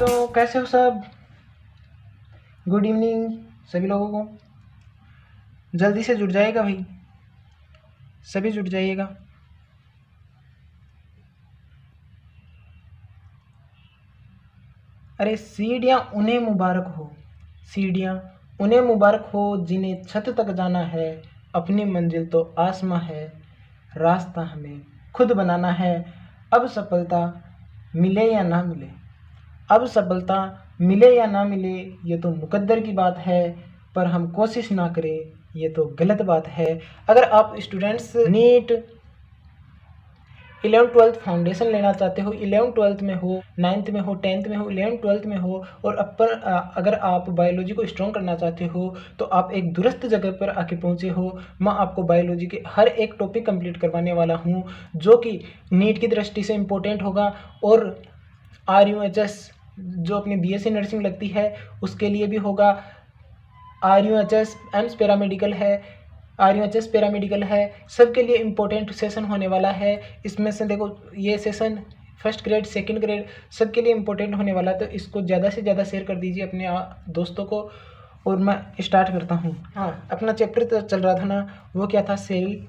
दोस्तों, कैसे हो सब? गुड इवनिंग सभी लोगों को। जल्दी से जुड़ जाइएगा भाई, सभी जुड़ जाइएगा। अरे सीढ़ियाँ उन्हें मुबारक हो, सीढ़ियाँ उन्हें मुबारक हो जिन्हें छत तक जाना है। अपनी मंजिल तो आसमां है, रास्ता हमें खुद बनाना है। अब सफलता मिले या ना मिले, अब सफलता मिले या ना मिले ये तो मुकद्दर की बात है, पर हम कोशिश ना करें ये तो गलत बात है। अगर आप स्टूडेंट्स नीट 11th-12th फाउंडेशन लेना चाहते हो, 11th-12th में हो, 9th में हो, 10th में हो, 11th-12th में हो, और अगर आप बायोलॉजी को स्ट्रॉन्ग करना चाहते हो तो आप एक दुरुस्त जगह पर आके पहुँचे हो। मैं आपको बायोलॉजी के हर एक टॉपिक कंप्लीट करवाने वाला हूँ जो कि नीट की दृष्टि से इम्पोर्टेंट होगा, और RUHS जो अपनी BSc नर्सिंग लगती है उसके लिए भी होगा। RUHS एम्स पैरामेडिकल है, RUHS पैरामेडिकल है, सबके लिए इम्पोर्टेंट सेशन होने वाला है। इसमें से देखो ये session first grade second grade सबके लिए इम्पोर्टेंट होने वाला है, तो इसको ज़्यादा से ज़्यादा शेयर कर दीजिए अपने दोस्तों को। और मैं स्टार्ट करता हूँ। हाँ, अपना चैप्टर तो चल रहा था ना, वो क्या था? सेल,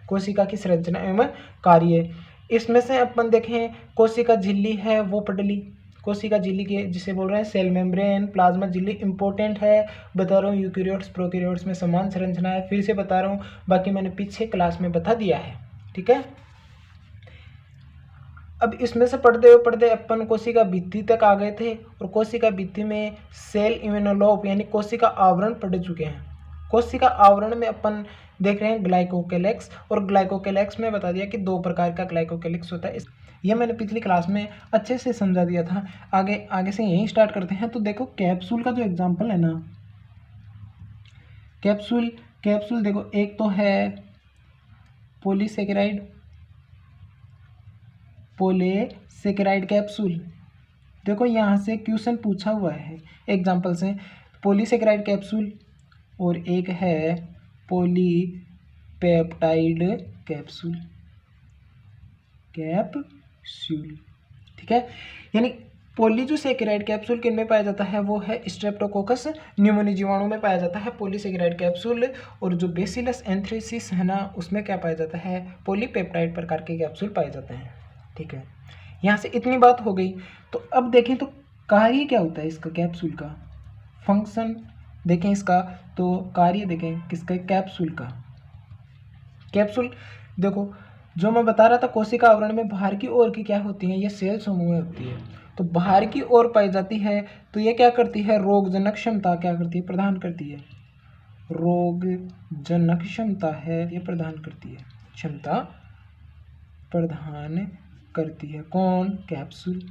कोशिका की संरचना एवं कार्य। इसमें से अपन देखें, कोशिका झिल्ली है वो पढ़ ली। कोशिका झिल्ली के जिसे बोल रहे हैं सेल मेम्ब्रेन, प्लाज्मा झिल्ली इंपॉर्टेंट है। बता रहा हूँ यूकेरियोट्स प्रोकैरियोट्स में समान संरचना है, फिर से बता रहा हूँ, बाकी मैंने पीछे क्लास में बता दिया है, ठीक है। अब इसमें से पढ़ते अपन कोशिका भित्ति तक आ गए थे, और कोशिका भित्ति में सेल इम्यूनोलोप यानी कोशिका आवरण पढ़ चुके हैं। कोशिका आवरण में अपन देख रहे हैं ग्लाइकोकेलेक्स, और ग्लाइकोकेलेक्स में बता दिया कि दो प्रकार का ग्लाइकोकेलेक्स होता है। यह मैंने पिछली क्लास में अच्छे से समझा दिया था। आगे से यहीं स्टार्ट करते हैं। तो देखो कैप्सूल का जो एग्जाम्पल है ना, कैप्सूल देखो, एक तो है पॉलीसेकेराइड कैप्सूल। देखो यहाँ से क्वेश्चन पूछा हुआ है एग्जाम्पल से, पॉलीसेकेराइड कैप्सूल, और एक है पॉलीपेप्टाइड कैप्सूल, ठीक है। यानी पॉलीसेकेराइड कैप्सूल किन में पाया जाता है? वो है स्ट्रेप्टोकोकस न्यूमोनी जीवाणु में पाया जाता है पॉलीसेकेराइड कैप्सूल। और जो बेसिलस एंथ्रेसिस है ना, उसमें क्या पाया जाता है? पॉलीपेप्टाइड प्रकार के कैप्सूल पाए जाते हैं, ठीक है। यहाँ से इतनी बात हो गई। तो अब देखें तो कार्य क्या होता है इसका, कैप्सूल का फंक्शन देखें इसका, तो कार्य देखें किसका? कैप्सूल का। कैप्सूल देखो, जो मैं बता रहा था, कोशिका आवरण में बाहर की ओर की क्या होती है? ये सेल समूह होती है, तो बाहर की ओर पाई जाती है। तो ये क्या करती है? रोगजनक क्षमता क्या करती है? प्रदान करती है। रोगजनक क्षमता है ये प्रदान करती है, क्षमता प्रदान करती है। कौन? कैप्सूल।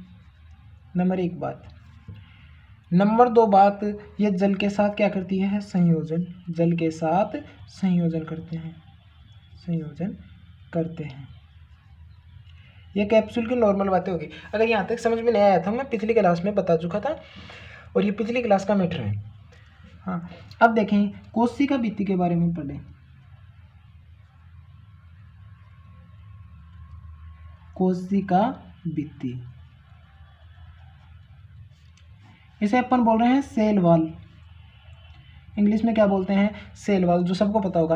नंबर 1 बात। नंबर 2 बात, ये जल के साथ क्या करती है? संयोजन। जल के साथ संयोजन करते हैं, ये कैप्सूल की नॉर्मल बातें होगी। अगर यहाँ तक समझ में नहीं आया था, मैं पिछली क्लास में बता चुका था, और ये पिछली क्लास का मैटर है। हाँ, अब देखें कोशिका भित्ति के बारे में पढ़ें। कोशिका भित्ति, इसे अपन बोल रहे हैं सेल वॉल, इंग्लिश में क्या बोलते हैं? सेल वॉल, जो सबको पता होगा।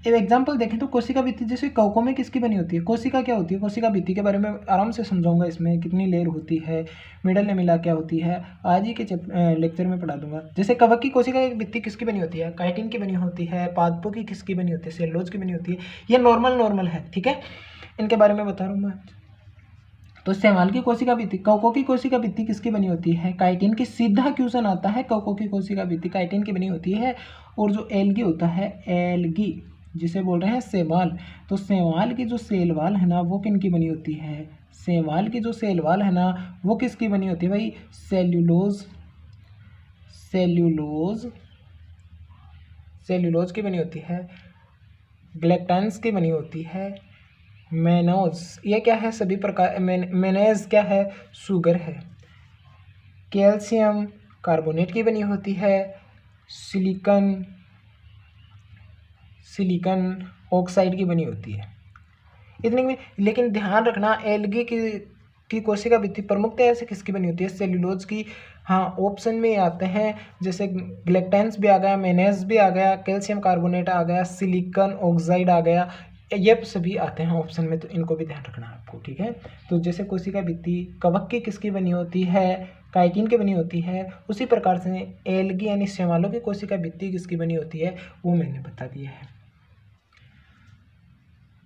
एक एग्जांपल देखें तो कोशिका भित्ति जैसे कवकों में किसकी बनी होती है? कोशिका क्या होती है? कोशिका भित्ति के बारे में आराम से समझाऊंगा, इसमें कितनी लेयर होती है, मिडल लेमिला क्या होती है, आज ही के लेक्चर में पढ़ा दूंगा। जैसे कवक की कोशिका की भित्ति किसकी बनी होती है? काइटिन की बनी होती है। पादपों की किसकी बनी होती है? सेलुलोज की बनी होती है। ये नॉर्मल है, ठीक है, इनके बारे में बता रहा हूँ मैं। तो शैवाल की कोशिका भित्ति, कवकों की कोशिका भित्ति किसकी बनी होती है? काइटिन की। सीधा क्वेश्चन आता है, कवकों की कोशिका भित्ति काइटिन की बनी होती है। और जो एल्गी होता है, एल्गी जिसे बोल रहे हैं शैवाल, तो शैवाल की जो सेल वॉल है ना, वो किन की बनी होती है? शैवाल की जो सेल वॉल है ना, वो किसकी बनी होती है भाई? सेल्यूलोज की बनी होती है। ग्लैक्टांस की बनी होती है। मेनोज, ये क्या है? सभी प्रकार। मेनेज क्या है? शुगर है। कैल्शियम कार्बोनेट की बनी होती है। सिलिकॉन ऑक्साइड की बनी होती है। इतनी, लेकिन ध्यान रखना, एल्गी की की कोशिका भित्ति प्रमुखतया से किसकी बनी होती है? सेल्यूलोज की। हाँ, ऑप्शन में आते हैं जैसे ग्लेक्टेंस भी आ गया, मैग्नीज भी आ गया, कैल्शियम कार्बोनेट आ गया, सिलिकॉन ऑक्साइड आ गया, ये सभी आते हैं ऑप्शन में, तो इनको भी ध्यान रखना है आपको, ठीक है। तो जैसे कोशिका भित्ति कवक की किसकी बनी होती है? काइटिन की बनी होती है। उसी प्रकार से एल्गी यानी शैवालों की कोशिका भित्ति किसकी बनी होती है, वो मैंने बता दिया है।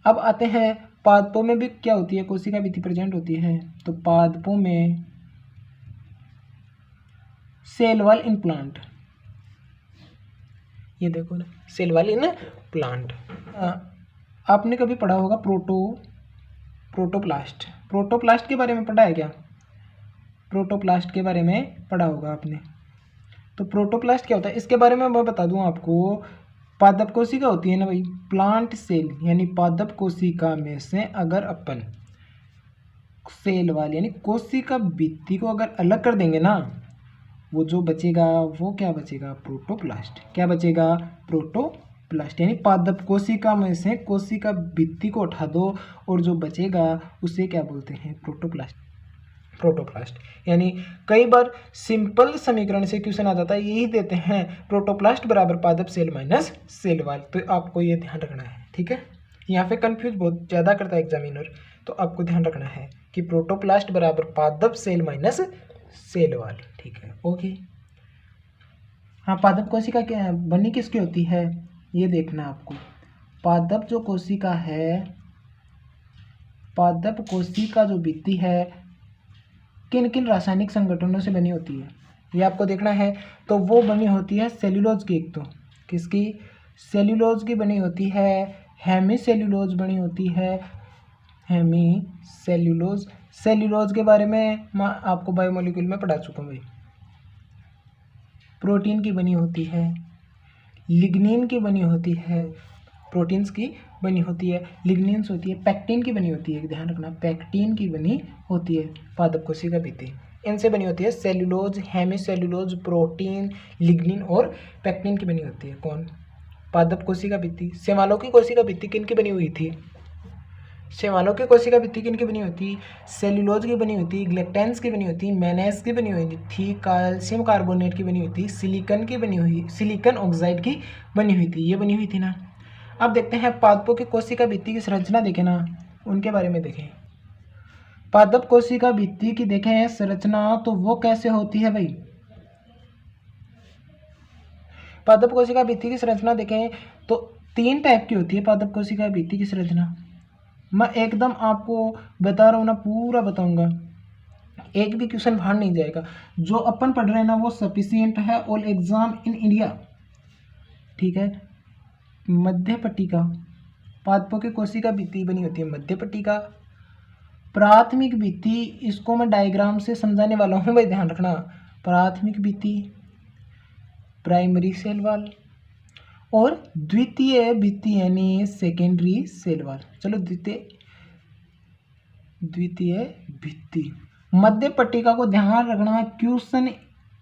अब आते हैं पादपों में भी क्या होती है, कोशिका भित्ति प्रेजेंट होती है। तो पादपों में सेल वॉल इन प्लांट, ये देखो ना, सेल वॉल इन प्लांट। आपने कभी पढ़ा होगा प्रोटोप्लास्ट। प्रोटोप्लास्ट के बारे में पढ़ा है क्या? प्रोटोप्लास्ट के बारे में पढ़ा होगा आपने। तो प्रोटोप्लास्ट क्या होता है, इसके बारे में मैं बता दूं आपको। पादप कोशिका होती है ना भाई, प्लांट सेल यानी पादप कोशिका में से अगर अपन सेल वाल यानी कोशिका भित्ति को अगर अलग कर देंगे ना, वो जो बचेगा वो क्या बचेगा? प्रोटोप्लास्ट। क्या बचेगा? प्रोटोप्लास्ट। यानी पादप कोशिका में से कोशिका भित्ति को उठा दो और जो बचेगा उसे क्या बोलते हैं? प्रोटोप्लास्ट। प्रोटोप्लास्ट। यानी कई बार सिंपल समीकरण से क्वेश्चन आ जाता है, यही देते हैं प्रोटोप्लास्ट बराबर पादप सेल माइनस सेल वाल। तो आपको ये ध्यान रखना है, ठीक है। यहाँ पे कंफ्यूज बहुत ज़्यादा करता है एग्जामिनर, तो आपको ध्यान रखना है कि प्रोटोप्लास्ट बराबर पादप सेल माइनस सेल वाल, ठीक है, ओके। हाँ, पादप कोशिका क्या बनी किसकी होती है, ये देखना आपको। पादप जो कोशिका है, पादप कोशिका जो भित्ति है किन किन रासायनिक संगठनों से बनी होती है, ये आपको देखना है। तो वो बनी होती है सेल्यूलोज की, एक तो किसकी? सेल्यूलोज की बनी होती है, हेमी सेल्यूलोज बनी होती है, हेमी सेल्यूलोज। सेल्यूलोज के बारे में मैं आपको बायोमोलिक्यूल में पढ़ा चुका हूँ भाई। प्रोटीन की बनी होती है, लिग्निन की बनी होती है, प्रोटीन्स की बनी होती है, लिग्निन्स होती है, पैक्टिन की बनी होती है, ध्यान रखना, पैक्टिन की बनी होती है पादप कोशिका भित्ति। इनसे बनी होती है cellulose, hemicellulose, protein, lignin और पैक्टिन की बनी होती है। कौन? पादप कोशिका भित्ति। शैवालों की कोशिका भित्ति किन की बनी हुई थी? शैवालों की कोशिका भित्ति किन की बनी होती? सेल्यूलोज की बनी होती, ग्लेक्टेंस की बनी होती, मैग्नीज की बनी हुई थी, कैल्शियम कार्बोनेट की बनी हुई थी, सिलिकॉन की बनी हुई, सिलिकॉन ऑक्साइड की बनी हुई थी, ये बनी हुई थी ना। अब देखते हैं पादपों की कोशिका भित्ति की संरचना, देखें ना, उनके बारे में देखें। पादप कोशिका भित्ति की देखें संरचना, तो वो कैसे होती है भाई? पादप कोशिका भित्ति की संरचना देखें तो 3 टाइप की होती है पादप कोशिका भित्ति की संरचना। मैं एकदम आपको बता रहा हूँ ना, पूरा बताऊंगा, एक भी क्वेश्चन बाहर नहीं जाएगा। जो अपन पढ़ रहे हैं ना वो सफिशिएंट है ऑल एग्जाम इन इंडिया, ठीक है। मध्य पट्टिका, पादपों की कोशिका भित्ति बनी होती है मध्य पट्टिका। प्राथमिक भित्ति, इसको मैं डायग्राम से समझाने वाला हूँ भाई, ध्यान रखना। प्राथमिक भित्ति, प्राइमरी सेल वॉल, और द्वितीय भित्ति यानी सेकेंडरी सेल वॉल। चलो द्वितीय भित्ति। मध्य पट्टिका को ध्यान रखना, क्वेश्चन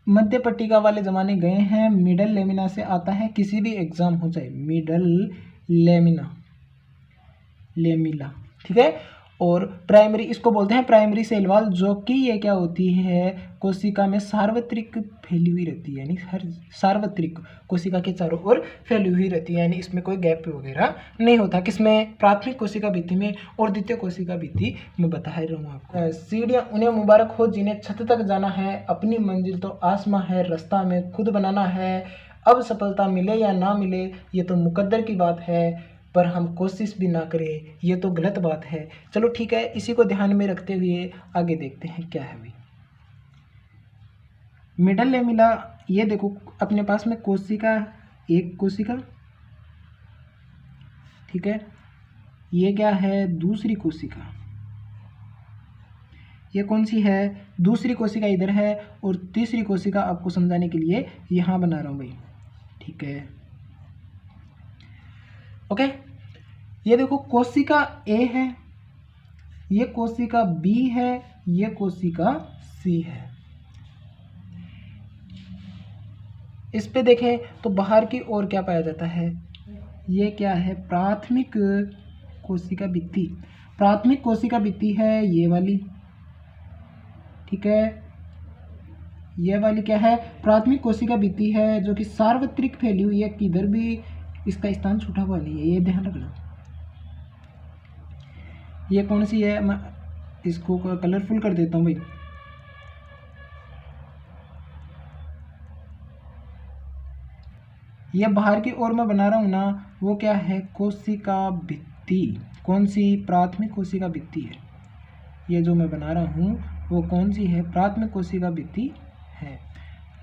मध्य पट्टिका वाले जमाने गए हैं, मिडल लेमिना से आता है, किसी भी एग्जाम हो जाए, मिडल लेमिना, ठीक है। और प्राइमरी, इसको बोलते हैं प्राइमरी सेल वॉल, जो कि ये क्या होती है, कोशिका में सार्वत्रिक फैली हुई रहती है, यानी हर सार्वत्रिक कोशिका के चारों ओर फैली हुई रहती है, यानी इसमें कोई गैप वगैरह नहीं होता। किसमें? प्राथमिक कोशिका भित्ति में। और द्वितीय कोशिका भित्ति मैं बता ही रहा हूँ आपको। सीढ़ियाँ उन्हें मुबारक हो जिन्हें छत तक जाना है, अपनी मंजिल तो आसमां है, रास्ता में खुद बनाना है। अब सफलता मिले या ना मिले ये तो मुकद्दर की बात है, पर हम कोशिश भी ना करें ये तो गलत बात है। चलो ठीक है, इसी को ध्यान में रखते हुए आगे देखते हैं क्या है भाई। मिडल लेमिना, ये देखो अपने पास में कोशिका, एक कोशिका, ठीक है। ये क्या है? दूसरी कोशिका। ये कौन सी है? दूसरी कोशिका इधर है, और तीसरी कोशिका आपको समझाने के लिए यहाँ बना रहा हूँ भाई, ठीक है, ओके। ये देखो कोशिका ए है, ये कोशिका बी है, ये कोशिका सी है। इस पे देखें तो बाहर की ओर क्या पाया जाता है? ये क्या है? प्राथमिक कोशिका भित्ति। प्राथमिक कोशिका भित्ति है ये वाली, ठीक है। यह वाली क्या है, प्राथमिक कोशिका भित्ति है जो कि सार्वत्रिक फैली हुई है, किधर भी इसका स्थान छूटा हुआ नहीं है, ये ध्यान रखना। ये कौन सी है, मैं इसको कलरफुल कर देता हूँ भाई। ये बाहर की ओर मैं बना रहा हूँ ना, वो क्या है, कोशिका भित्ति। कौन सी, प्राथमिक कोशिका भित्ति है। ये जो मैं बना रहा हूँ वो कौन सी है, प्राथमिक कोशिका भित्ति है,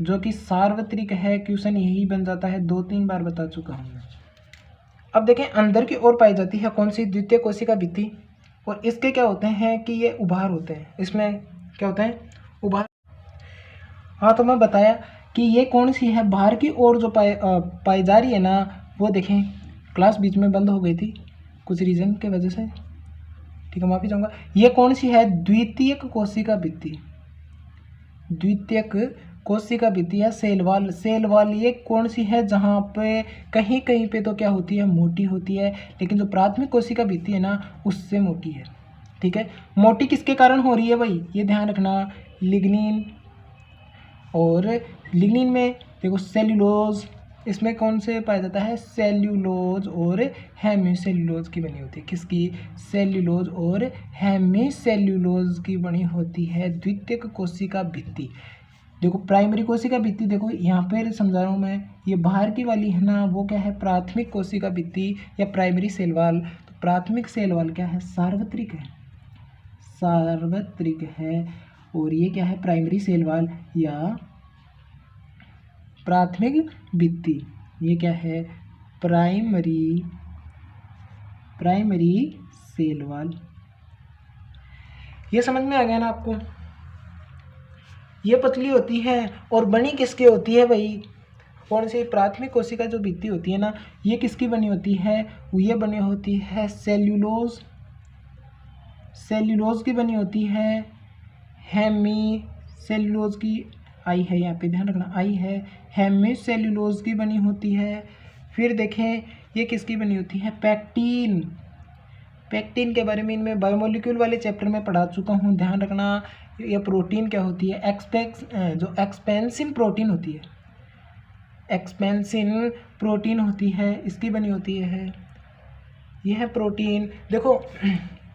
जो कि सार्वत्रिक है। क्वेश्चन यही बन जाता है, 2-3 बार बता चुका हूँ मैं। अब देखें, अंदर की ओर पाई जाती है कौन सी, द्वितीय कोशिका भित्ति। और इसके क्या होते हैं कि ये उभार होते हैं, इसमें क्या होते हैं, उभार। हाँ, तो मैं बताया कि ये कौन सी है, बाहर की ओर जो पाई जा रही है ना, वो देखें क्लास बीच में बंद हो गई थी कुछ रीज़न की वजह से, ठीक है, माफ़ी चाहूँगा। ये कौन सी है, द्वितीयक कोशिका भित्ति। द्वितीयक कोशिका भित्ति या सेल वॉल। सेल वॉल ये कौन सी है, जहाँ पे कहीं कहीं पे तो क्या होती है, मोटी होती है, लेकिन जो प्राथमिक कोशिका भित्ति है ना, उससे मोटी है, ठीक है। मोटी किसके कारण हो रही है भाई, ये ध्यान रखना, लिग्निन। और लिग्निन में देखो सेल्यूलोज, इसमें कौन से पाया जाता है, सेल्यूलोज और हेमीसेल्यूलोज की बनी होती है। किसकी, सेल्यूलोज और हेमीसेल्यूलोज की बनी होती है द्वितीयक कोशिका भित्ति। देखो प्राइमरी कोशिका भित्ति, देखो यहाँ पर समझा रहा हूँ मैं, ये बाहर की वाली है ना, वो क्या है, प्राथमिक कोशिका भित्ति या प्राइमरी सेल वॉल। तो प्राथमिक सेल वॉल क्या है, सार्वत्रिक है, सार्वत्रिक है। और ये क्या है, प्राइमरी सेल वॉल या प्राथमिक भित्ति, ये क्या है, प्राइमरी सेल वॉल। ये समझ में आ गया ना आपको। ये पतली होती है और बनी किसकी होती है भाई, कौन सी, प्राथमिक कोशिका जो भित्ति होती है ना, ये किसकी बनी होती है, ये बनी होती है सेल्यूलोज, सेल्यूलोज की बनी होती है। हेमी सेल्यूलोज की, आई है यहाँ पे ध्यान रखना, आई है, हेमी सेल्यूलोज की बनी होती है। फिर देखें ये किसकी बनी होती है, पैक्टीन। पैक्टीन के बारे में इनमें बायोमोलिक्यूल वाले चैप्टर में पढ़ा चुका हूँ, ध्यान रखना। ये प्रोटीन क्या होती है, जो एक्सपेंसिन प्रोटीन होती है, एक्सपेंसिन प्रोटीन होती है, इसकी बनी होती है। यह है प्रोटीन। देखो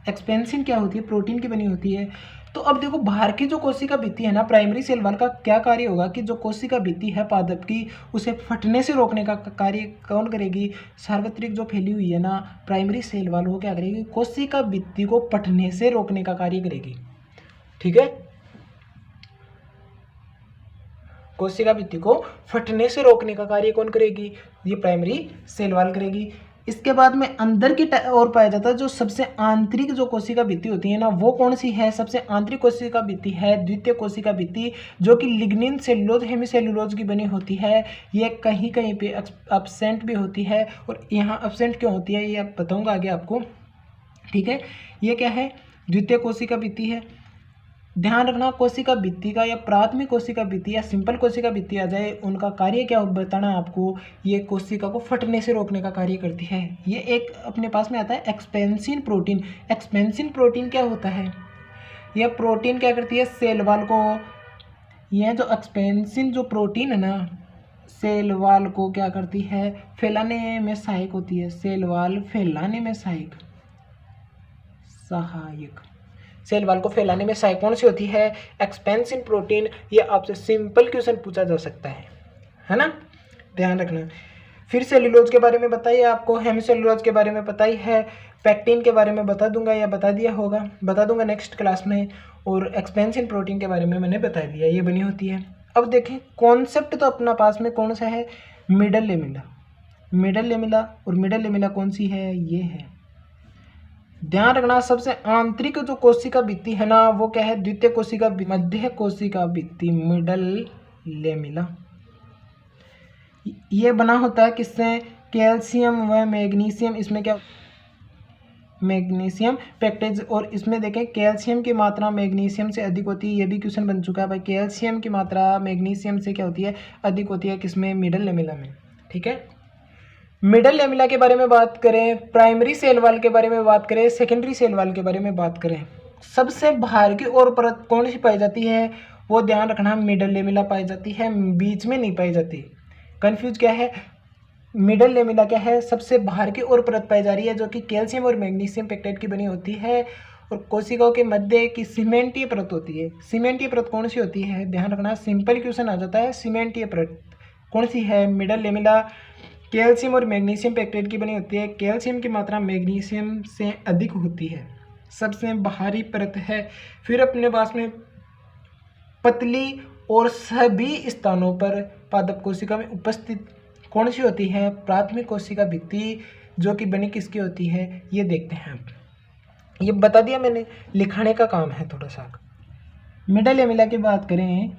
एक्सपेंसिन क्या होती है, प्रोटीन की बनी होती है। तो अब देखो बाहर की जो कोशिका भित्ति है ना, प्राइमरी सेल वॉल का क्या कार्य होगा कि जो कोशिका भित्ति है पादप की, उसे फटने से रोकने का कार्य कौन करेगी, सार्वत्रिक जो फैली हुई है ना प्राइमरी सेल वॉल, वो क्या करेगी, कोशिका भित्ति को फटने से रोकने का कार्य करेगी, ठीक है। कोशिका भित्ति को फटने से रोकने का कार्य कौन करेगी, ये प्राइमरी सेल वॉल करेगी। इसके बाद में अंदर की ओर पाया जाता है जो सबसे आंतरिक जो कोशिका भित्ति होती है ना, वो कौन सी है, सबसे आंतरिक कोशिका भित्ति है द्वितीय कोशिका भित्ति, जो कि लिग्निन सेल्यूलोज हेमीसेल्यूलोज की बनी होती है। ये कहीं कहीं पे एब्सेंट भी होती है, और यहाँ एब्सेंट क्यों होती है ये आप बताऊँगा आगे आपको, ठीक है। ये क्या है, द्वितीय कोशिका भित्ति है। ध्यान रखना, कोशिका भित्ति का या प्राथमिक कोशिका भित्ति या सिंपल कोशिका भित्ति आ जाए, उनका कार्य क्या बताना आपको, ये कोशिका को फटने से रोकने का कार्य करती है। ये एक अपने पास में आता है एक्सपेंसिन प्रोटीन। एक्सपेंसिन प्रोटीन क्या होता है, यह प्रोटीन क्या करती है, सेल वॉल को, यह जो एक्सपेंसिन जो प्रोटीन है ना, सेल वॉल को क्या करती है, फैलाने में सहायक होती है। सेल वॉल फैलाने में सहायक, सेल वॉल को फैलाने में सहायक कौन सी होती है, एक्सपेंसिन प्रोटीन। ये आपसे सिंपल क्वेश्चन पूछा जा सकता है ना, ध्यान रखना। फिर सेल्यूलोज के बारे में बताइए आपको, हेमीसेल्यूलोज के बारे में बताई है, पैक्टिन के बारे में बता दूंगा या बता दिया होगा, बता दूंगा नेक्स्ट क्लास में। और एक्सपेंसिन प्रोटीन के बारे में मैंने बता दिया, ये बनी होती है। अब देखें कॉन्सेप्ट तो अपना पास में कौन सा है, मिडल लेमिला। मिडल लेमिला, और मिडल लेमिला कौन सी है, ये है। ध्यान रखना, सबसे आंतरिक जो कोशिका भित्ति है ना, वो क्या है, द्वितीय कोशिका, मध्य कोशिका भित्ति, मिडल लेमिला। ये बना होता है किससे, कैल्शियम व मैग्नीशियम। इसमें क्या, मैग्नीशियम पैक्टेज। और इसमें देखें कैल्शियम की मात्रा मैग्नीशियम से अधिक होती है, ये भी क्वेश्चन बन चुका है भाई। कैल्शियम की मात्रा मैग्नीशियम से क्या होती है, अधिक होती है, किसमें, मिडल लेमिला में, ठीक है। मिडल लेमिला के बारे में बात करें, प्राइमरी सेल वॉल के बारे में बात करें, सेकेंडरी सेल वॉल के बारे में बात करें, सबसे बाहर की ओर परत कौन सी पाई जाती है, वो ध्यान रखना मिडल लेमिला पाई जाती है, बीच में नहीं पाई जाती। कंफ्यूज क्या है, मिडल लेमिला क्या है, सबसे बाहर की ओर परत पाई जा रही है जो कि कैल्शियम और मैग्नीशियम पेक्टाइड की बनी होती है और कोशिकाओं के मध्य की सीमेंटीय परत होती है। सीमेंटीय परत कौन सी होती है, ध्यान रखना, सिंपल क्वेश्चन आ जाता है। सीमेंटीय परत कौन सी है, मिडल लेमिला कैल्शियम और मैग्नीशियम पेक्टाइड की बनी होती है। कैल्शियम की मात्रा मैग्नीशियम से अधिक होती है, सबसे बाहरी परत है। फिर अपने पास में पतली और सभी स्थानों पर पादप कोशिका में उपस्थित कौन सी होती है, प्राथमिक कोशिका भित्ति, जो कि बनी किसकी होती है, ये देखते हैं। ये बता दिया मैंने, लिखाने का काम है थोड़ा सा। मिडल लेमिला की बात करें,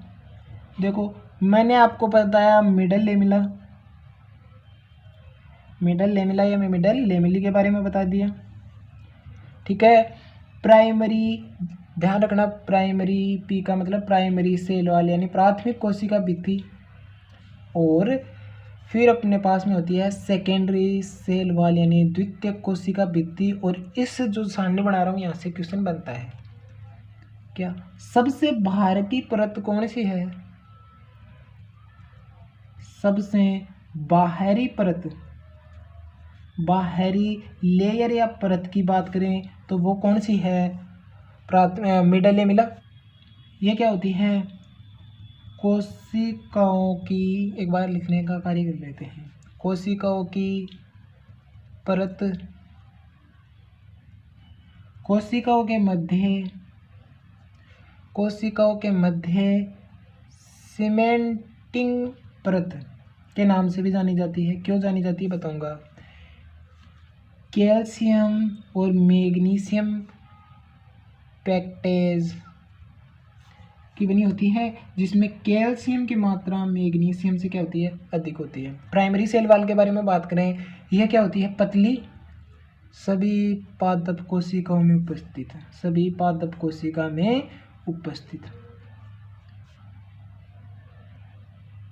देखो मैंने आपको बताया मिडल लेमिला या मैं मिडल लेमिली के बारे में बता दिया, ठीक है। प्राइमरी, ध्यान रखना, प्राइमरी, पी का मतलब प्राइमरी सेल वाल यानी प्राथमिक कोशिका भित्ति, और फिर अपने पास में होती है सेकेंडरी सेल वाल यानी द्वितीयक कोशिका भित्ति। और इस जो सारणी बना रहा हूँ यहाँ से क्वेश्चन बनता है क्या, सबसे बाहर की परत कौन सी है, सबसे बाहरी परत, बाहरी लेयर या परत की बात करें तो वो कौन सी है, मिडल लेमिला। ये क्या होती है, कोशिकाओं की, एक बार लिखने का कार्य कर लेते हैं, कोशिकाओं की परत, कोशिकाओं के मध्य सीमेंटिंग परत के नाम से भी जानी जाती है। क्यों जानी जाती है बताऊंगा। कैल्शियम और मैग्नीशियम पेक्टेज की बनी होती है, जिसमें कैल्शियम की मात्रा मैग्नीशियम से क्या होती है, अधिक होती है। प्राइमरी सेल वाल के बारे में बात करें, यह क्या होती है, पतली, सभी पादप कोशिकाओं में उपस्थित है, सभी पादप कोशिका में उपस्थित,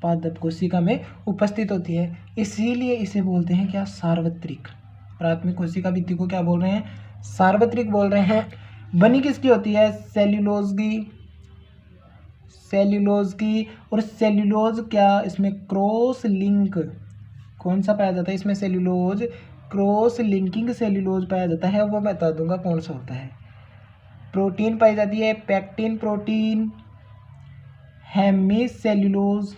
पादप कोशिका में उपस्थित होती है, इसीलिए इसे बोलते हैं क्या, सार्वत्रिक। प्राथमिक कोशिका भित्ति को क्या बोल रहे हैं, सार्वत्रिक बोल रहे हैं। बनी किसकी होती है, सेल्यूलोज की, और सेल्यूलोज क्या, इसमें क्रॉस लिंक कौन सा पाया जाता है, इसमें सेल्यूलोज क्रॉस लिंकिंग सेल्यूलोज पाया जाता है, वो बता दूंगा कौन सा होता है। प्रोटीन पाई जाती है, पैक्टिन प्रोटीन, हेमीसेल्यूलोज,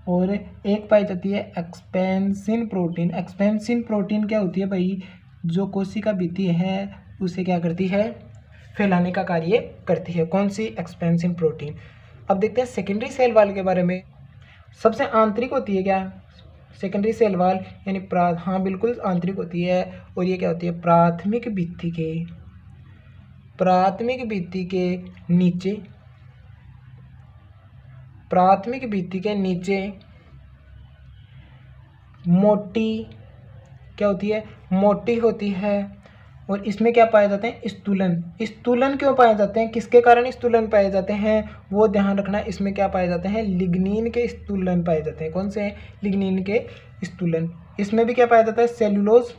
और एक पाई जाती है एक्सपेंसिन प्रोटीन। एक्सपेंसिन प्रोटीन क्या होती है भाई, जो कोशिका भित्ति है उसे क्या करती है, फैलाने का कार्य करती है। कौन सी, एक्सपेंसिन प्रोटीन। अब देखते हैं सेकेंडरी सेल वाल के बारे में। सबसे आंतरिक होती है क्या, सेकेंडरी सेल वाल यानी हाँ बिल्कुल आंतरिक होती है, और ये क्या होती है, प्राथमिक भित्ति के नीचे मोटी क्या होती है, मोटी होती है, और इसमें क्या पाए जाते हैं, स्थूलन क्यों पाए जाते हैं, किसके कारण स्थूलन पाए जाते हैं, वो ध्यान रखना। इसमें क्या पाए जाते हैं, लिग्निन के स्थूलन पाए जाते हैं। कौन से, लिग्निन के स्थूलन। इसमें भी क्या पाया जाता है, सेल्यूलोज,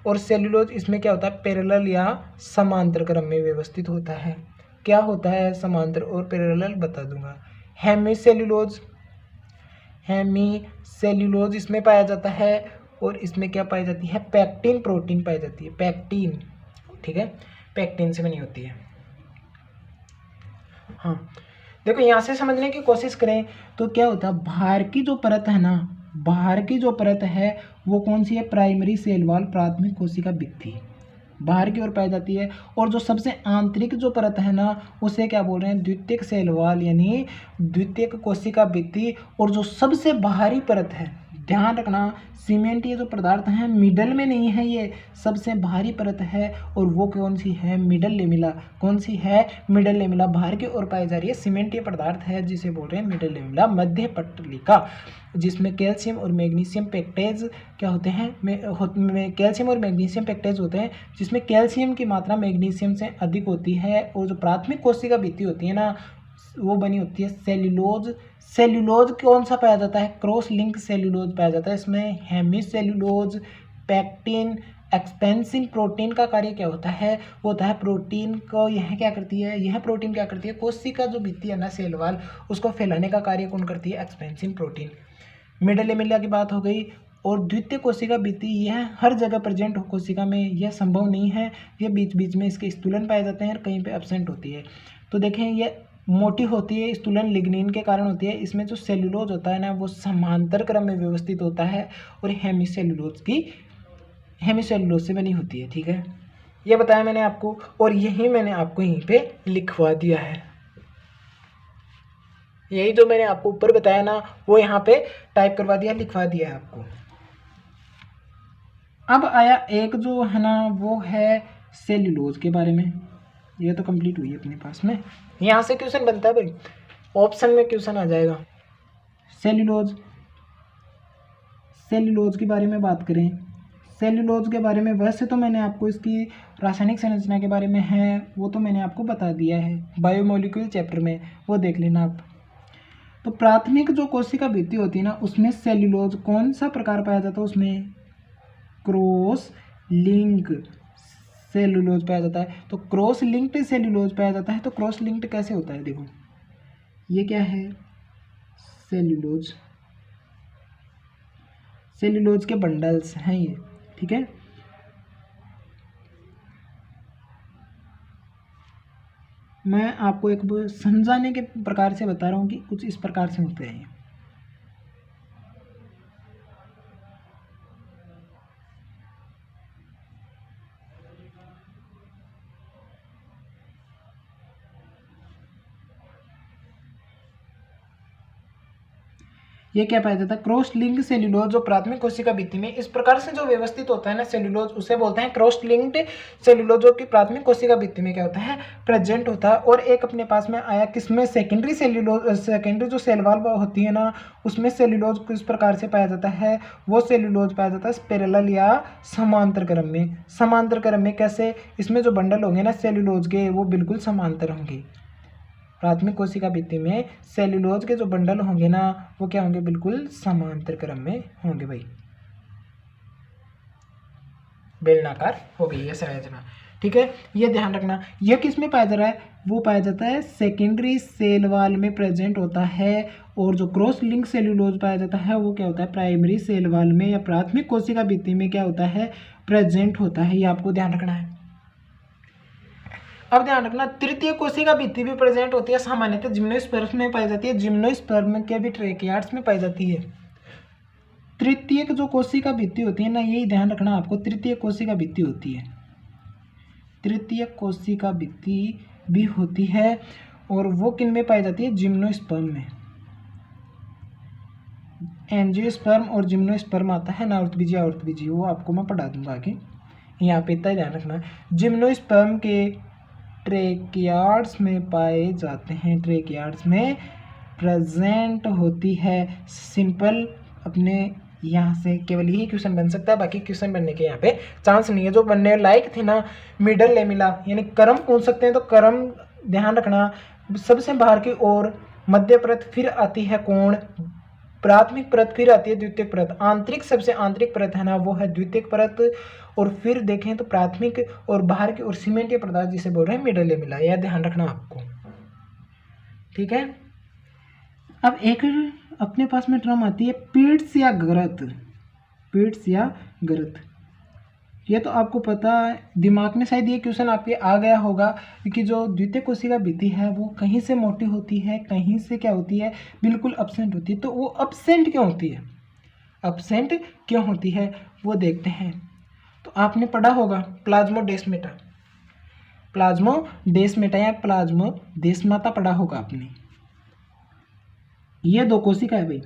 और सेल्यूलोज इसमें क्या होता है, पैरेलल या समांतर क्रम में व्यवस्थित होता है। क्या होता है, समांतर और पैरेलल बता दूंगा। हेमीसेल्यूलोज इसमें पाया जाता है, और इसमें क्या पाई जाती है, पैक्टिन प्रोटीन पाई जाती है, पैक्टिन, ठीक है, पैक्टिन से बनी होती है। हाँ देखो, यहाँ से समझने की कोशिश करें तो क्या होता है, बाहर की जो परत है ना, बाहर की जो परत है वो कौन सी है, प्राइमरी सेल वाल, प्राथमिक कोशिका भित्ति, बाहर की ओर पाई जाती है। और जो सबसे आंतरिक जो परत है ना, उसे क्या बोल रहे हैं, द्वितीयक सेल वाल यानी द्वितीयक कोशिका भित्ति। और जो सबसे बाहरी परत है, ध्यान रखना, सीमेंट ये जो पदार्थ है मिडल में नहीं है, ये सबसे बाहरी परत है, और वो कौन सी है, मिडल लेमिला। कौन सी है, मिडल लेमिला, बाहर की ओर पाई जा रही है, सीमेंटीय पदार्थ है जिसे बोल रहे हैं मिडल लेमिला। मध्य पटलिका, जिसमें कैल्शियम और मैग्नीशियम पेक्टेज क्या होते हैं, कैल्शियम और मैग्नीशियम पेक्टेज होते हैं, जिसमें कैल्शियम की मात्रा मैग्नीशियम से अधिक होती है। और जो प्राथमिक कोशिका भित्ति होती है ना, वो बनी होती है सेल्यूलोज। सेल्यूलोज कौन सा पाया जाता है? क्रॉस लिंक सेल्यूलोज पाया जाता है। इसमें हेमीसेल्यूलोज, पैक्टिन, एक्सपेंसिन प्रोटीन का कार्य क्या होता है? वो होता है प्रोटीन को यह क्या करती है, यह प्रोटीन क्या करती है, कोशिका जो भित्ति है ना सेल वाल, उसको फैलाने का कार्य कौन करती है? एक्सपेंसिन प्रोटीन। मिडल लेमिला की बात हो गई। और द्वितीय कोशिका भित्ति यह हर जगह प्रेजेंट हो कोशिका में, यह संभव नहीं है। ये बीच बीच में इसके स्थूलन पाए जाते हैं और कहीं पे एब्सेंट होती है। तो देखें ये मोटी होती है, स्थूलन लिग्निन के कारण होती है। इसमें जो सेल्यूलोज होता है ना वो समांतर क्रम में व्यवस्थित होता है और हेमीसेल्यूलोज से बनी होती है। ठीक है, ये बताया मैंने आपको और यही मैंने आपको यहीं पे लिखवा दिया है। यही जो मैंने आपको ऊपर बताया ना वो यहाँ पे टाइप करवा दिया, लिखवा दिया है आपको। अब आया एक जो है ना वो है सेल्यूलोज के बारे में। ये तो कंप्लीट हुई है अपने पास में। यहाँ से क्वेश्चन बनता है भाई, ऑप्शन में क्वेश्चन आ जाएगा। सेल्यूलोज, सेल्यूलोज के बारे में बात करें। सेल्यूलोज के बारे में वैसे तो मैंने आपको इसकी रासायनिक संरचना के बारे में है वो तो मैंने आपको बता दिया है बायोमोलिक्यूल चैप्टर में, वो देख लेना आप। तो प्राथमिक जो कोशिका भित्ति होती है ना उसमें सेल्यूलोज कौन सा प्रकार पाया जाता है? उसमें क्रॉस लिंक सेल्यूलोज पाया जाता है। तो क्रॉस लिंक्ड सेल्यूलोज पाया जाता है। तो क्रॉस लिंक्ड कैसे होता है? देखो ये क्या है, सेल्यूलोज, सेल्यूलोज के बंडल्स हैं ये। ठीक है, मैं आपको एक समझाने के प्रकार से बता रहा हूँ कि कुछ इस प्रकार से होते हैं। ये क्या पाया जाता है? क्रॉस लिंक्ड सेल्यूलोज जो प्राथमिक कोशिका भित्ति में इस प्रकार से जो व्यवस्थित होता है ना सेल्यूलोज, उसे बोलते हैं क्रॉस लिंक्ड सेल्यूलोज, जो कि प्राथमिक कोशिका भित्ति में क्या होता है? प्रेजेंट होता है। और एक अपने पास में आया किसमें? सेकेंडरी सेल्यूलोज, सेकेंडरी जो सेल वॉल होती है ना उसमें सेल्यूलोज किस प्रकार से पाया जाता है? वो सेल्यूलोज पाया जाता है पैरेलल या समांतर क्रम में। समांतर क्रम में कैसे? इसमें जो बंडल होंगे ना सेल्यूलोज के वो बिल्कुल समांतर होंगे। प्राथमिक कोशिका भित्ति में सेल्यूलोज के जो बंडल होंगे ना वो क्या होंगे? बिल्कुल समांतर क्रम में होंगे भाई, बेलनाकार हो गई है संरचना। ठीक है, ये ध्यान रखना। यह किस में पाया जा रहा है? वो पाया जाता है सेकेंडरी सेल वॉल में प्रेजेंट होता है। और जो क्रॉस लिंक सेल्यूलोज पाया जाता है वो क्या होता है? प्राइमरी सेल वॉल में या प्राथमिक कोशिका भित्ति में क्या होता है? प्रेजेंट होता है। ये आपको ध्यान रखना है। अब ध्यान रखना तृतीय कोशिका भित्ति भी प्रेजेंट होती है, सामान्यतः जिम्नोस्पर्म में पाई जाती है। जिम्नोस्पर्म के भी ट्रेकियार्ड्स में पाई जाती है। तृतीय जो कोशिका भित्ति होती है ना, यही ध्यान रखना आपको, तृतीय कोशिका भित्ति होती है। तृतीय कोशिका भित्ति भी होती है और वो किन में पाई जाती है? जिम्नोस्पर्म में। एंजियोस्पर्म और जिम्नोस्पर्म आता है ना, औरतबीजी औरतबीजी, वो आपको मैं पढ़ा दूंगा आगे। यहाँ पे इतना ध्यान रखना, जिम्नोस्पर्म के ट्रेकियार्ड्स में पाए जाते हैं, ट्रेकियार्ड्स में प्रेजेंट होती है। सिंपल अपने यहाँ से केवल यही क्वेश्चन बन सकता है, बाकी क्वेश्चन बनने के यहाँ पे चांस नहीं है। जो बनने लायक थे ना मिडल लेमिला यानी क्रम पूछ सकते हैं, तो क्रम ध्यान रखना सबसे बाहर की ओर मध्य परत, फिर आती है कोण, प्राथमिक परत, फिर आती है द्वितीयक परत। आंतरिक सबसे आंतरिक परत है ना वो है द्वितीयक परत, और फिर देखें तो प्राथमिक और बाहर की ओर सीमेंटीय पदार्थ जिसे बोल रहे हैं मिडल लेमिला। यह ध्यान रखना आपको। ठीक है, अब एक अपने पास में टर्म आती है पीड्स या गरत। पीड्स या गरत, ये तो आपको पता दिमाग में शायद ये क्वेश्चन आपके आ गया होगा कि जो द्वितीय कोशिका भित्ति है वो कहीं से मोटी होती है, कहीं से क्या होती है? बिल्कुल एब्सेंट होती है। तो वो एब्सेंट क्यों होती है? एब्सेंट क्यों होती है वो देखते हैं। तो आपने पढ़ा होगा प्लाज्मोडेस्माटा, प्लाज्मोडेस्माटा या प्लाज्मोदेस्माता पढ़ा होगा आपने। ये दो कोशिका है भाई,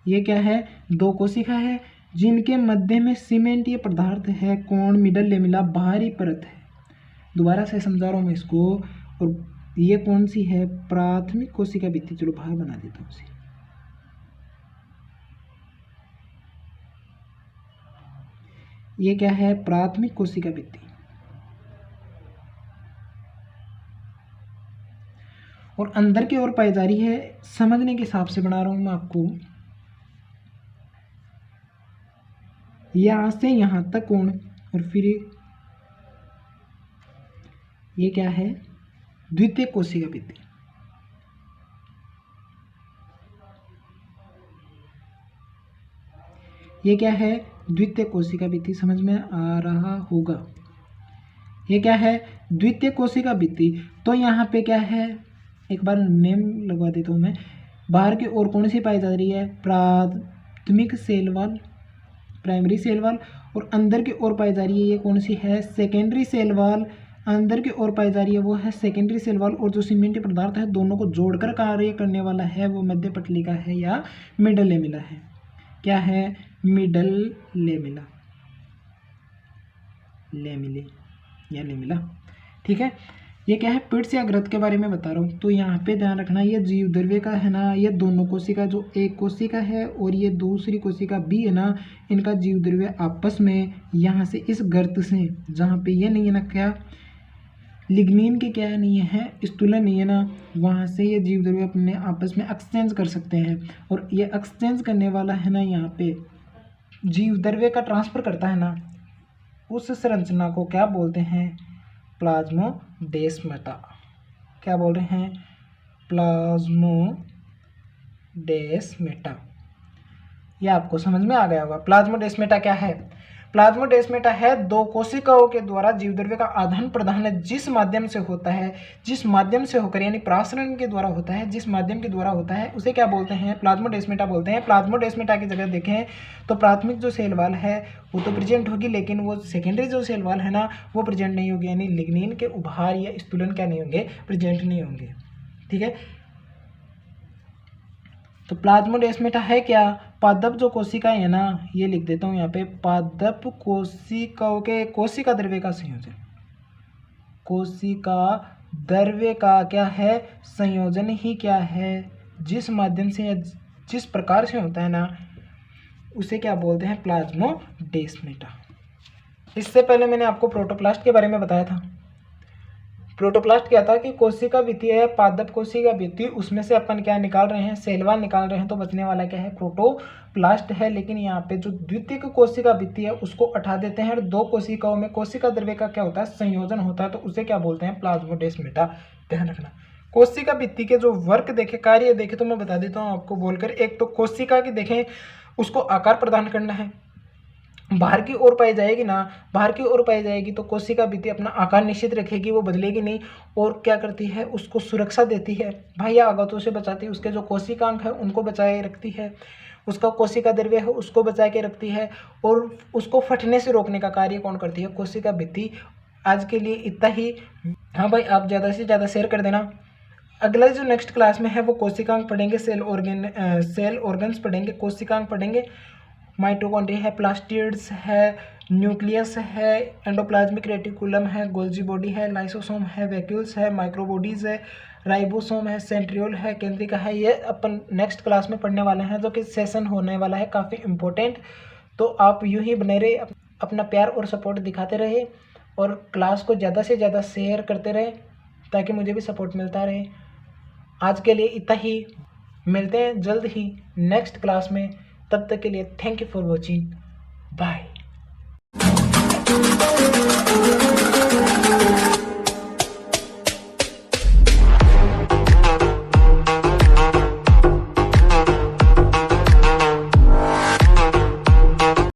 ये क्या है? दो कोशिका है जिनके मध्य में सीमेंटीय पदार्थ है, कोण मिडल लेमिला बाहरी परत है। दोबारा से समझा रहा हूँ मैं इसको। और ये कौन सी है? प्राथमिक कोशिका भित्ति। चलो बाहर बना देता हूँ उसे। ये क्या है, प्राथमिक कोशिका भित्ति। और अंदर की ओर पाई जा रही है, समझने के हिसाब से बना रहा हूं मैं आपको, यहां से यहां तक कोण, और फिर ये क्या है, द्वितीय कोशिका भित्ति। ये क्या है, द्वितीय कोशिका भित्ति। समझ में आ रहा होगा। ये क्या है, द्वितीय कोशिका भित्ति। तो यहाँ पे क्या है, एक बार नेम लगवा देता हूँ मैं। बाहर की ओर कौन सी पाई जा रही है, प्राथमिक cell wall, primary cell wall. और अंदर की ओर पाई जा रही है, ये कौन सी है, सेकेंडरी सेल वॉल। अंदर की ओर पाई जा रही है वो है सेकेंडरी सेल वॉल। और जो सीमेंटी पदार्थ है दोनों को जोड़कर कार्य करने वाला है वो मध्य पटलिका है या मिडल लेमिला है। क्या है, मिडल लेमिला, लेमिले या लेमिला। ठीक है, ये क्या है, पिट्स या ग्रंथ के बारे में बता रहा हूँ। तो यहाँ पे ध्यान रखना, ये जीव द्रव्य का है ना, ये दोनों कोशिका, जो एक कोशिका है और ये दूसरी कोशिका भी है ना, इनका जीव द्रव्य आपस में यहाँ से इस गर्त से, जहाँ पे ये नहीं है ना, क्या लिग्निन के क्या नहीं है, स्थूलन नहीं है ना, वहाँ से ये जीव द्रव्य अपने आपस में एक्सचेंज कर सकते हैं। और ये एक्सचेंज करने वाला है ना, यहाँ पे जीव द्रव्य का ट्रांसफर करता है ना, उस संरचना को क्या बोलते हैं, प्लाज्मोडेस्माटा। क्या बोल रहे हैं, प्लाज्मोडेस्माटा। यह आपको समझ में आ गया होगा। प्लाज्मोडेस्माटा क्या है, प्लाज्मोडेस्माटा है दो कोशिकाओं के द्वारा जीव द्रव्य का आदान प्रदान जिस माध्यम से होता है, जिस माध्यम से होकर यानी प्रासरण के द्वारा होता है, जिस माध्यम के द्वारा होता है उसे क्या बोलते हैं, प्लाज्मोडेस्माटा बोलते हैं। प्लाज्मोडेस्माटा की जगह देखें तो प्राथमिक जो सेल वॉल है वो तो प्रेजेंट होगी, लेकिन वो सेकेंडरी जो सेल वॉल है ना वो प्रेजेंट नहीं होगी, यानी लिग्निन के उभार या स्थूलन क्या नहीं होंगे, प्रेजेंट नहीं होंगे। ठीक है, तो प्लाज्मोडेस्माटा है क्या, पादप जो कोशिकाएं है ना, ये लिख देता हूँ यहाँ पे, पादप कोशिकाओं के कोशिका द्रव्य का संयोजन, कोशिका द्रव्य का क्या है, संयोजन ही क्या है, जिस माध्यम से या जिस प्रकार से होता है ना उसे क्या बोलते हैं, प्लाज्मोडेस्माटा। इससे पहले मैंने आपको प्रोटोप्लास्ट के बारे में बताया था। प्रोटोप्लास्ट क्या था कि कोशिका भित्ति है, पादप कोशिका भित्ति, उसमें से अपन क्या निकाल रहे हैं, सेल वॉल निकाल रहे हैं, तो बचने वाला क्या है, प्रोटोप्लास्ट है। लेकिन यहाँ पे जो द्वितीय कोशिका भित्ति है उसको हटा देते हैं और दो कोशिकाओं में कोशिका द्रव्य का क्या होता है, संयोजन होता है, तो उसे क्या बोलते हैं, प्लाज्मोडेस्माटा। ध्यान रखना। कोशिका भित्ति के जो वर्क देखे, कार्य देखे, तो मैं बता देता हूँ आपको बोलकर। एक तो कोशिका की देखें, उसको आकार प्रदान करना है, बाहर की ओर पाई जाएगी ना, बाहर की ओर पाई जाएगी तो कोशिका भित्ति अपना आकार निश्चित रखेगी, वो बदलेगी नहीं। और क्या करती है, उसको सुरक्षा देती है, बाह्य आघातों से बचाती है, उसके जो कोशिकांग है उनको बचाए रखती है, उसका कोशिका द्रव्य है उसको बचा के रखती है, और उसको फटने से रोकने का कार्य कौन करती है, कोशिका भित्ति। आज के लिए इतना ही। हाँ भाई, आप ज़्यादा से ज़्यादा शेयर कर देना। अगला जो नेक्स्ट क्लास में है वो कोशिकांग पढ़ेंगे, सेल ऑर्गन्स पढ़ेंगे, कोशिकांग पढ़ेंगे। माइटोकॉन्ड्रिया है, प्लास्टिड्स है, न्यूक्लियस है, एंडोप्लाज्मिक रेटिकुलम है, गोल्जी बॉडी है, लाइसोसोम है, वैक्यूल्स है, माइक्रोबॉडीज है, राइबोसोम है, सेंट्रियोल है, केंद्रिका है। ये अपन नेक्स्ट क्लास में पढ़ने वाले हैं, जो कि सेशन होने वाला है काफ़ी इम्पोर्टेंट। तो आप यूं ही बने रहे, अपना प्यार और सपोर्ट दिखाते रहे और क्लास को ज़्यादा से ज़्यादा शेयर करते रहे ताकि मुझे भी सपोर्ट मिलता रहे। आज के लिए इतना ही, मिलते हैं जल्द ही नेक्स्ट क्लास में। तब तक के लिए thank you for watching, bye.